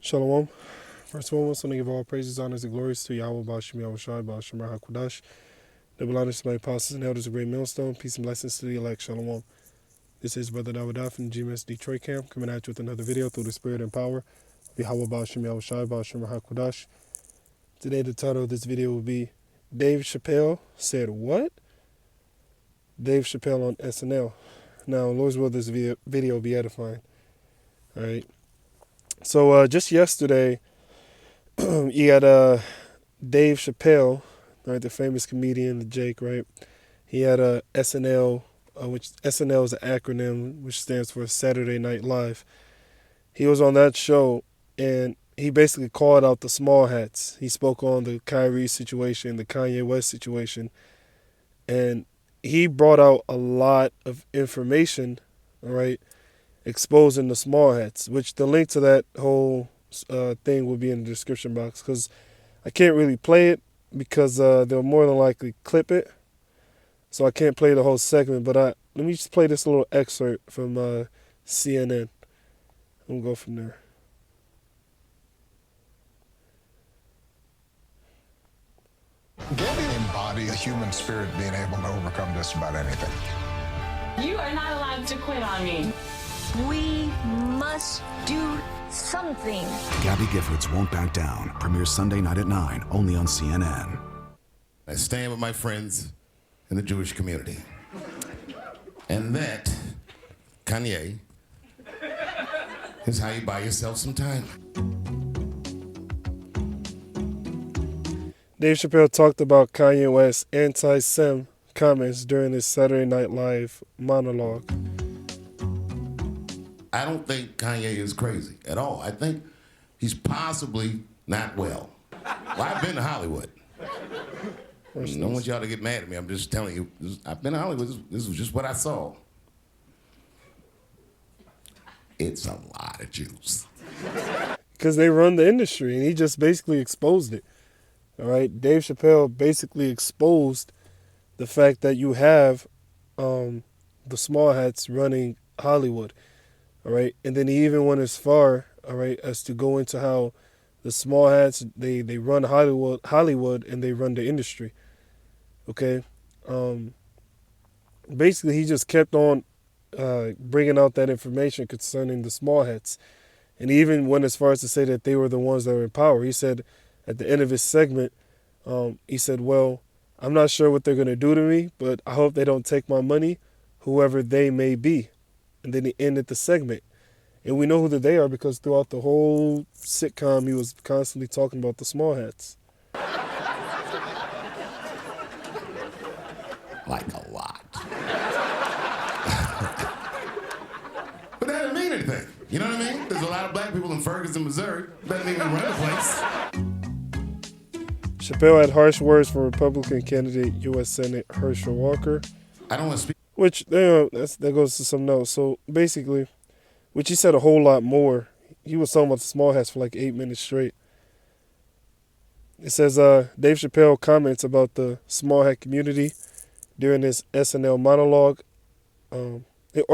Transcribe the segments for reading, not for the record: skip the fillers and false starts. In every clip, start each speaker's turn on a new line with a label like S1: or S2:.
S1: Shalom. First of all, I want to give all praises, honors, and glories to Yahweh, Bashim, Yahweh Shai, Bashim, HaKodash. Double honors to my apostles and elders of Great Millstone. Peace and blessings to the elect. Shalom. This is Brother Dawadah from GMS Detroit Camp, coming at you with another video through the spirit and power of Yahweh, Bashim, Yahweh Shai, Bashim, HaKodash. Today, the title of this video will be Dave Chappelle Said What? Dave Chappelle on SNL. Now, Lord's will, this video will be edifying. All right. So, just yesterday, you had Dave Chappelle, right, the famous comedian, the Jake, right? He had a SNL, which SNL is an acronym which stands for Saturday Night Live. He was on that show, and he basically called out the small hats. He spoke on the Kyrie situation, the Kanye West situation, and he brought out a lot of information, all right, exposing the small hats, which the link to that whole thing will be in the description box, because I can't really play it because they'll more than likely clip it, so I can't play the whole segment. But let me just play this little excerpt from CNN. We'll go from there.
S2: Embody the human spirit, being able to overcome just about anything.
S3: You are not allowed to quit on me.
S4: We must do something.
S5: Gabby Giffords Won't Back Down premieres Sunday night at 9, only on CNN.
S6: I stand with my friends in the Jewish community. And that, Kanye, is how you buy yourself some time.
S1: Dave Chappelle talked about Kanye West's anti-Sem comments during his Saturday Night Live monologue.
S6: I don't think Kanye is crazy at all. I think he's possibly not well. Well, I've been to Hollywood. I don't want y'all to get mad at me. I'm just telling you. I've been to Hollywood. This was just what I saw. It's a lot of Jews.
S1: Because they run the industry, and he just basically exposed it. All right, Dave Chappelle basically exposed the fact that you have the small hats running Hollywood. All right, and then he even went as far, all right, as to go into how the small hats they run Hollywood, and they run the industry. Okay, basically he just kept on bringing out that information concerning the small hats, and he even went as far as to say that they were the ones that were in power. He said at the end of his segment, he said, "Well, I'm not sure what they're gonna do to me, but I hope they don't take my money, whoever they may be." And then he ended the segment. And we know who they are because throughout the whole sitcom, he was constantly talking about the small hats.
S6: Like a lot. But that doesn't mean anything. You know what I mean? There's a lot of black people in Ferguson, Missouri. Doesn't even run the place.
S1: Chappelle had harsh words for Republican candidate U.S. Senate Herschel Walker.
S6: I don't want to speak.
S1: Which, that goes to something else. So basically, which he said a whole lot more. He was talking about the small hats for like 8 minutes straight. It says, Dave Chappelle comments about the small hat community during his SNL monologue, or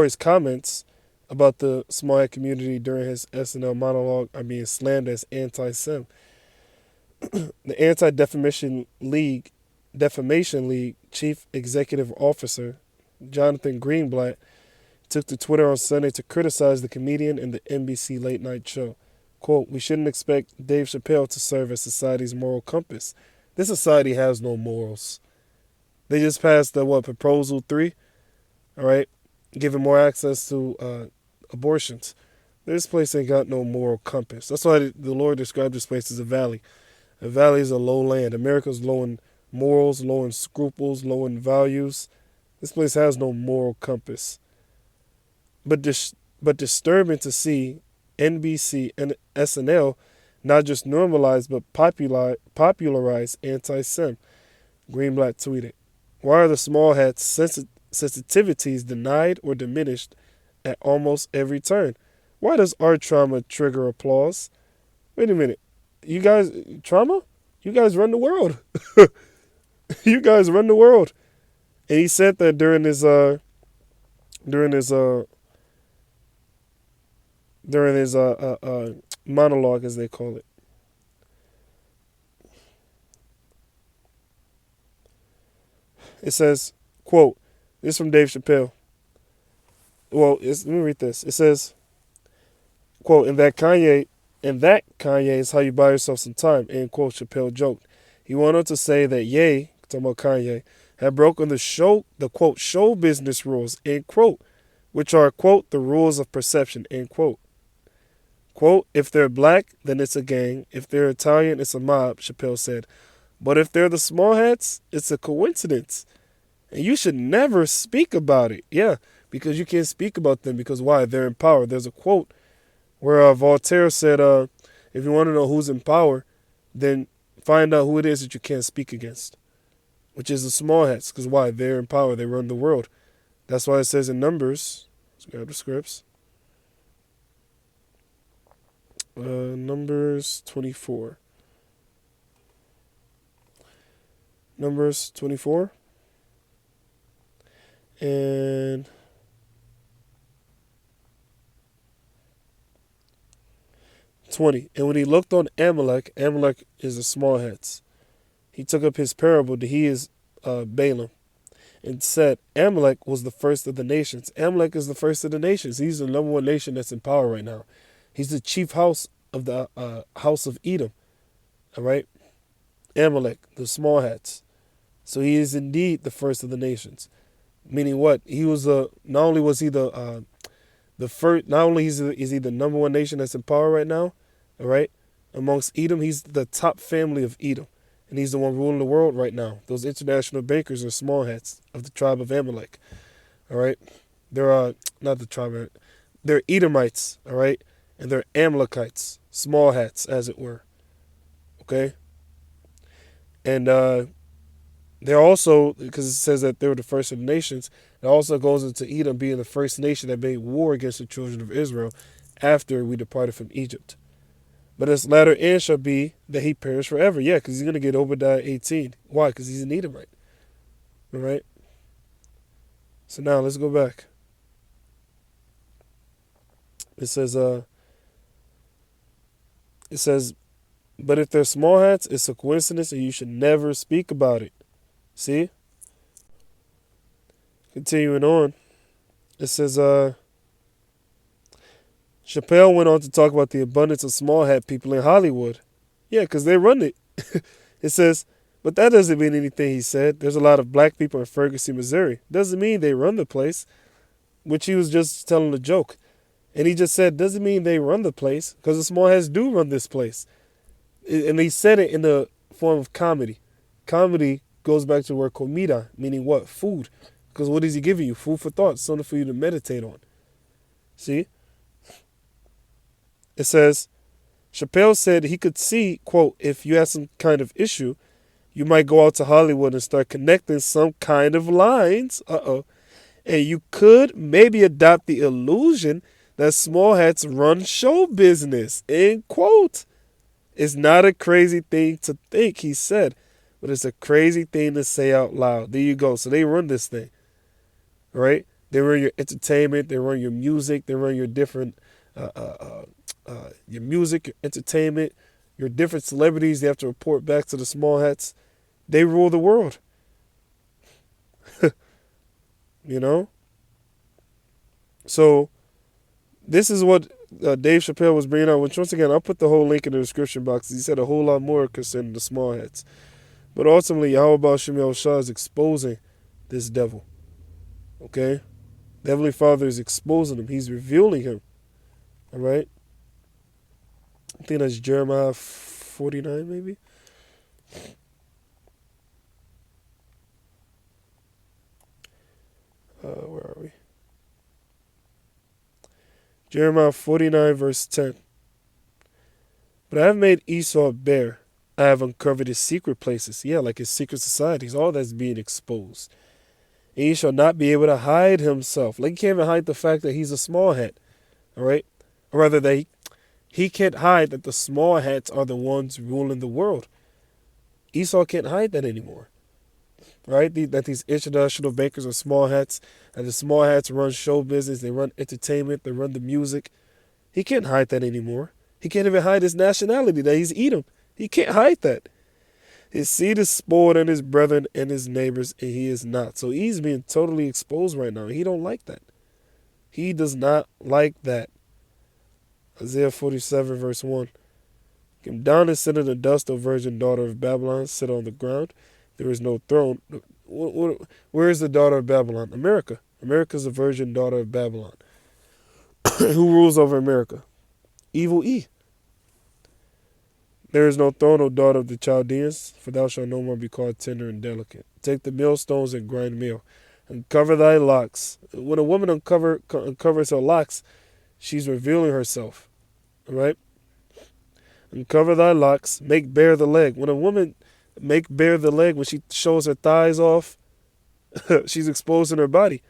S1: his comments about the small hat community during his SNL monologue are being slammed as anti-Sem. The Anti-Defamation League Chief Executive Officer Jonathan Greenblatt took to Twitter on Sunday to criticize the comedian in the NBC late night show. Quote, "We shouldn't expect Dave Chappelle to serve as society's moral compass. This society has no morals. They just passed the, Proposal 3, all right, giving more access to abortions. This place ain't got no moral compass. That's why the Lord described this place as a valley. A valley is a low land. America's low in morals, low in scruples, low in values. This place has no moral compass. But disturbing to see NBC and SNL not just normalize but popularize anti-Sem." Greenblatt tweeted, "Why are the small hats sensitivities denied or diminished at almost every turn? Why does our trauma trigger applause? Wait a minute. You guys, trauma? You guys run the world. You guys run the world." And he said that during his monologue, as they call it. It says, quote, this is from Dave Chappelle. Well, let me read this. It says, quote, and that Kanye is how you buy yourself some time, end quote, Chappelle joked. He went on to say that Ye, talking about Kanye, had broken the quote, show business rules, end quote, which are, quote, the rules of perception, end quote. Quote, if they're black, then it's a gang. If they're Italian, it's a mob, Chappelle said. But if they're the small hats, it's a coincidence. And you should never speak about it. Yeah, because you can't speak about them because why? They're in power. There's a quote where Voltaire said, if you want to know who's in power, then find out who it is that you can't speak against, which is the small hats. Because why? They're in power. They run the world. That's why it says in Numbers, let's grab the scripts, Numbers 24. Numbers 24. And '20. And when he looked on Amalek, Amalek is the small hats, he took up his parable that he is Balaam, and said Amalek was the first of the nations. Amalek is the first of the nations. He's the number one nation that's in power right now. He's the chief house of the house of Edom. All right? Amalek, the small hats. So he is indeed the first of the nations. Meaning what? He was not only was he the first, not only is he the number one nation that's in power right now, all right, amongst Edom, he's the top family of Edom. And he's the one ruling the world right now. Those international bankers are small hats of the tribe of Amalek. All right? They're not the tribe, they're Edomites, all right? And they're Amalekites, small hats, as it were. Okay? And they're also, because it says that they were the first of the nations, it also goes into Edom being the first nation that made war against the children of Israel after we departed from Egypt. But his latter end shall be that he perish forever. Yeah, because he's going to get Obadiah 18. Why? Because he's an Edomite. All right? So now let's go back. It says, but if they're small hats, it's a coincidence and you should never speak about it. See? Continuing on. It says, Chappelle went on to talk about the abundance of small hat people in Hollywood. Yeah, because they run it. It says, but that doesn't mean anything, he said. There's a lot of black people in Ferguson, Missouri. Doesn't mean they run the place, which he was just telling a joke. And he just said, doesn't mean they run the place, because the small hats do run this place. And he said it in the form of comedy. Comedy goes back to the word comida, meaning what? Food. Because what is he giving you? Food for thought, something for you to meditate on. See? It says, Chappelle said he could see, quote, if you had some kind of issue, you might go out to Hollywood and start connecting some kind of lines. And you could maybe adopt the illusion that small hats run show business, end quote. It's not a crazy thing to think, he said, but it's a crazy thing to say out loud. There you go. So they run this thing, right? They run your entertainment. They run your music. They run your different your music, your entertainment, your different celebrities. They have to report back to the small hats. They rule the world. You know? So this is what Dave Chappelle was bringing out, which once again, I'll put the whole link in the description box. He said a whole lot more concerning the small hats. But ultimately, Yahweh Shem Shah is exposing this devil. Okay? The Heavenly Father is exposing him. He's revealing him. All right? I think that's Jeremiah 49, maybe. Where are we? Jeremiah 49, verse 10. But I have made Esau bare. I have uncovered his secret places. Yeah, like his secret societies. All that's being exposed. And he shall not be able to hide himself. Like he can't even hide the fact that he's a small hat. All right? Or rather, that he can't hide that the small hats are the ones ruling the world. Esau can't hide that anymore. Right? That these international bankers are small hats. And the small hats run show business. They run entertainment. They run the music. He can't hide that anymore. He can't even hide his nationality, that he's Edom. He can't hide that. His seed is spoiled and his brethren and his neighbors, and he is not. So he's being totally exposed right now. He don't like that. He does not like that. Isaiah 47 verse 1. Come down and sit in the dust, O virgin daughter of Babylon. Sit on the ground. There is no throne. Where is the daughter of Babylon? America. America is the virgin daughter of Babylon. Who rules over America? Evil E. There is no throne, O daughter of the Chaldeans, for thou shalt no more be called tender and delicate. Take the millstones and grind meal. Uncover thy locks. When a woman uncovers her locks, she's revealing herself. All right? Uncover thy locks. Make bare the leg. When a woman make bare the leg, when she shows her thighs off, she's exposing her body.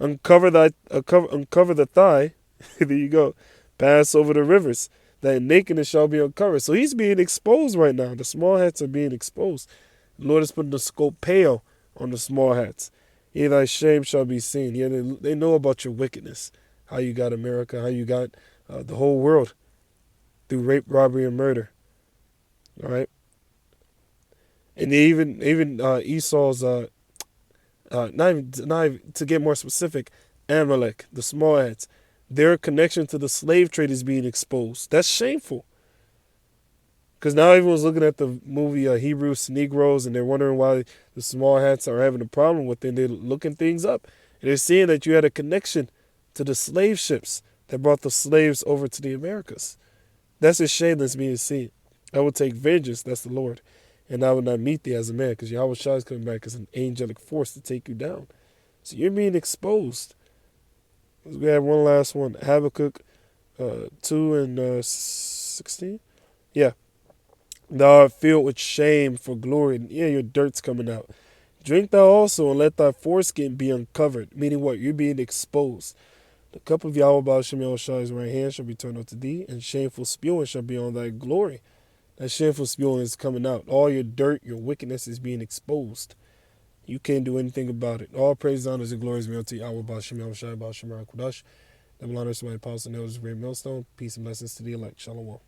S1: Uncover the thigh. There you go. Pass over the rivers. That nakedness shall be uncovered. So he's being exposed right now. The small hats are being exposed. The Lord is putting the scope pale on the small hats. Here thy shame shall be seen. Here they know about your wickedness. How you got America. How you got the whole world through rape, robbery, and murder. All right. And even Esau's not even to get more specific, Amalek, the small hats. Their connection to the slave trade is being exposed. That's shameful. Because now everyone's looking at the movie Hebrews Negroes, and they're wondering why the small hats are having a problem with it. They're looking things up. And they're seeing that you had a connection to the slave ships that brought the slaves over to the Americas. That's a shame that's being seen. I will take vengeance, that's the Lord. And I will not meet thee as a man, because Yahweh Shai is coming back as an angelic force to take you down. So you're being exposed. We have one last one. Habakkuk 2 and 16. Yeah. Thou art filled with shame for glory. Yeah, your dirt's coming out. Drink thou also, and let thy foreskin be uncovered. Meaning what? You're being exposed. The cup of Yahweh Baal Shem Shai's right hand shall be turned unto thee, and shameful spewing shall be on thy glory. That shameful spewing is coming out. All your dirt, your wickedness is being exposed. You can't do anything about it. All praise, honors, and glories be unto Yahweh Baal Shem Shai Baal Shem Kodash. Double honors to my apostle and elders, great millstone. Peace and blessings to the elect. Shalom.